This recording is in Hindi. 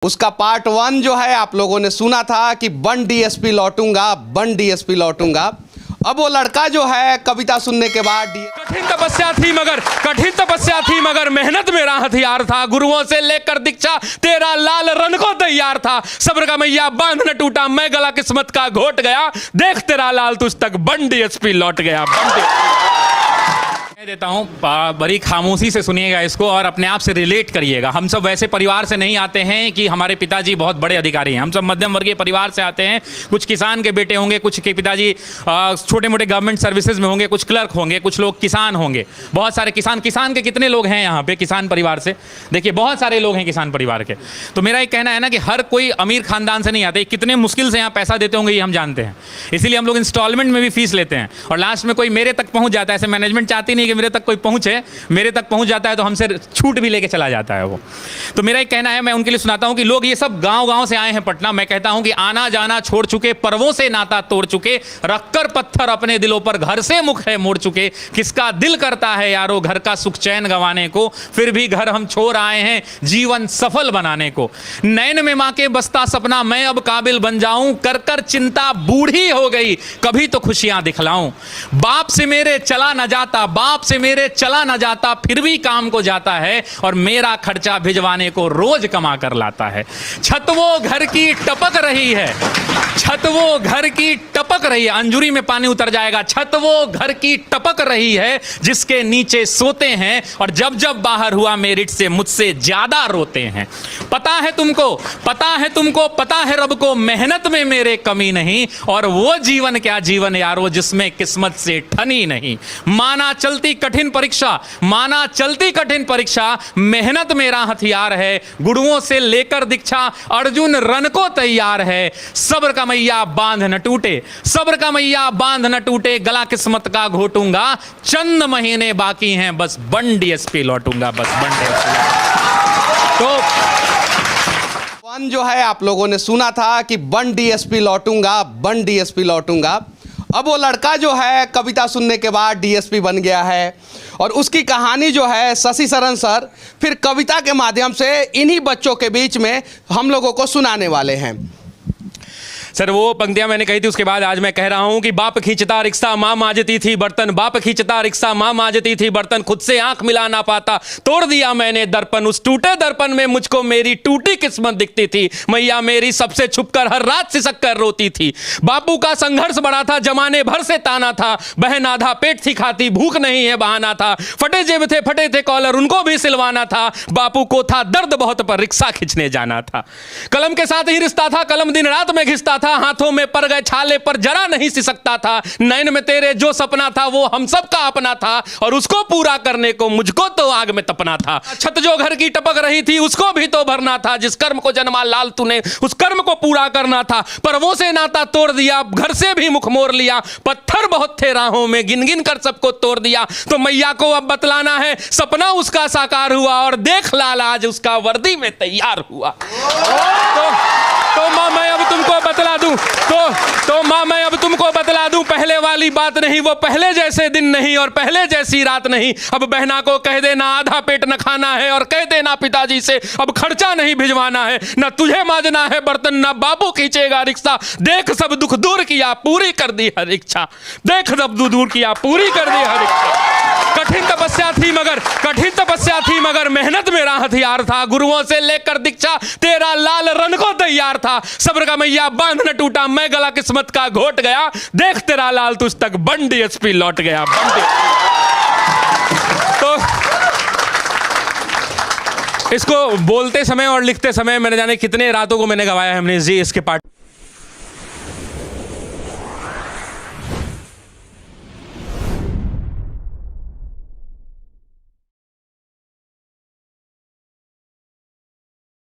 उसका पार्ट 1 जो है आप लोगों ने सुना था कि बन डीएसपी लौटूंगा, बन डीएसपी लौटूंगा। अब वो लड़का जो है कविता सुनने के बाद कठिन तपस्या थी मगर मेहनत मेरा हथियार था। गुरुओं से लेकर दीक्षा तेरा लाल रन को तैयार था। सब्र का मैया बांध न टूटा, मैं गला किस्मत का घोट गया। देख तेरा लाल तुझ तक बन डीएसपी लौट गया। मैं देता हूं, बड़ी खामोशी से सुनिएगा इसको और अपने आप से रिलेट करिएगा। हम सब वैसे परिवार से नहीं आते हैं कि हमारे पिताजी बहुत बड़े अधिकारी हैं। हम सब मध्यम वर्गीय परिवार से आते हैं। कुछ किसान के बेटे होंगे, कुछ के पिताजी छोटे मोटे गवर्नमेंट सर्विसेज में होंगे, कुछ क्लर्क होंगे, कुछ लोग किसान होंगे। बहुत सारे किसान के कितने लोग हैं यहाँ पे किसान परिवार से? देखिए बहुत सारे लोग हैं किसान परिवार के। तो मेरा एक कहना है ना कि हर कोई अमीर खानदान से नहीं आते। कितने मुश्किल से यहाँ पैसा देते होंगे ये हम जानते हैं। इसीलिए हम लोग इंस्टॉलमेंट में भी फीस लेते हैं और लास्ट में कोई मेरे तक पहुँच जाता है। ऐसे मैनेजमेंट चाहती नहीं कि मेरे तक कोई पहुंचे, मेरे तक पहुंच जाता है तो हमसे छूट भी लेके चला जाता है वो। तो मेरा एक कहना है, मैं उनके लिए सुनाता हूं कि लोग ये सब गांव-गांव से आए हैं पटना। मैं कहता हूं कि आना जाना छोड़ चुके, पर्वों से नाता तोड़ चुके, रखकर पत्थर अपने दिलों पर घर से मुख है मोड़ चुके। किसका दिल करता है यारो घर का सुख चैन गंवाने को, फिर भी घर हम छोड़ आए हैं जीवन सफल बनाने को। नैन में मां के बसता सपना मैं अब काबिल बन जाऊं, कर कर चिंता बूढ़ी हो गई कभी तो खुशियां दिखलाऊं। बाप से मेरे चला न जाता, बाप से मेरे चला न जाता, फिर भी काम को जाता है और मेरा खर्चा भिजवाने को रोज कमा कर लाता है। छत वो घर की टपक रही है, छत वो घर की टपक रही है। अंजुरी में पानी उतर जाएगा। छत वो घर की टपक रही है जिसके नीचे सोते हैं और जब जब बाहर हुआ मेरिट से मुझसे ज्यादा रोते हैं। पता है तुमको, पता है तुमको, पता है रब को मेहनत में मेरे कमी नहीं, और वो जीवन क्या जीवन यारो जिसमें किस्मत से ठनी नहीं। माना चलती कठिन परीक्षा, माना चलती कठिन परीक्षा, मेहनत मेरा हथियार है। गुरुओं से लेकर दीक्षा अर्जुन रन को तैयार है। सब्र का मैया बांध न टूटे, सब्र का मैया बांध न टूटे, गला किस्मत का घोटूंगा। चंद महीने बाकी हैं बस बन डीएसपी लौटूंगा, बस बन डीएसपी। तो वन जो है आप लोगों ने सुना था कि बन डीएसपी लौटूंगा, बन डीएसपी लौटूंगा। अब वो लड़का जो है कविता सुनने के बाद डीएसपी बन गया है और उसकी कहानी जो है शशि शरण सर फिर कविता के माध्यम से इन्हीं बच्चों के बीच में हम लोगों को सुनाने वाले हैं। सर वो पंक्तियां मैंने कही थी, उसके बाद आज मैं कह रहा हूं कि बाप खींचता रिक्शा मां मांजती थी बर्तन, बाप खींचता रिक्शा मां मांजती थी बर्तन, खुद से आंख मिला ना पाता तोड़ दिया मैंने दर्पण। उस टूटे दर्पण में मुझको मेरी टूटी किस्मत दिखती थी। मैया मेरी सबसे छुपकर हर रात सिसक कर रोती थी। बापू का संघर्ष बड़ा था, जमाने भर से ताना था। बहन आधा पेट थी खाती, भूख नहीं है बहाना था। फटे जेब थे, फटे थे कॉलर, उनको भी सिलवाना था। बापू को था दर्द बहुत पर रिक्शा खींचने जाना था। कलम के साथ ही रिश्ता था, कलम दिन रात में घिसता था। हाथों में पर गए छाले पर जरा नहीं सिसकता था। नैन में तेरे जो सपना था वो हम सब का अपना था और उसको पूरा करने को मुझको तो आग में तपना था। छत जो घर की टपक रही थी उसको भी तो भरना था। जिस कर्म को जन्मा लाल तूने उस कर्म को पूरा करना था। पर वो से नाता तोड़ दिया, घर से भी मुख मोड़ लिया। पत्थर बहुत थे राहों में, गिन गिन कर सबको तोड़ दिया। तो मैया को अब बतलाना है सपना उसका साकार हुआ और देख लाल आज उसका वर्दी में तैयार हुआ। तो मां मैं अब तुमको बतला दूं, तो मां मैं अब तुमको बतला दूं, पहले वाली बात नहीं, वो पहले जैसे दिन नहीं और पहले जैसी रात नहीं। अब बहना को कह देना आधा पेट न खाना है और कह देना पिताजी से अब खर्चा नहीं भिजवाना है। न तुझे मांजना है बर्तन, न बाबू खींचेगा रिक्शा। देख सब दुख दूर किया, पूरी कर दी हर इच्छा। देख सब दुख दूर किया, पूरी कर दी हर इच्छा। कठिन तपस्या थी मगर मेहनत मेरा हथियार था। गुरुओं से लेकर दीक्षा तेरा लाल रन को तैयार था। सब्र का मैया बांध न टूटा, मैं गला किस्मत का घोट गया। देख तेरा लाल तुझ तक बन डीएसपी लौट गया। तो इसको बोलते समय और लिखते समय मैंने जाने कितने रातों को मैंने गवाया है हमने जी इसके पार्ट।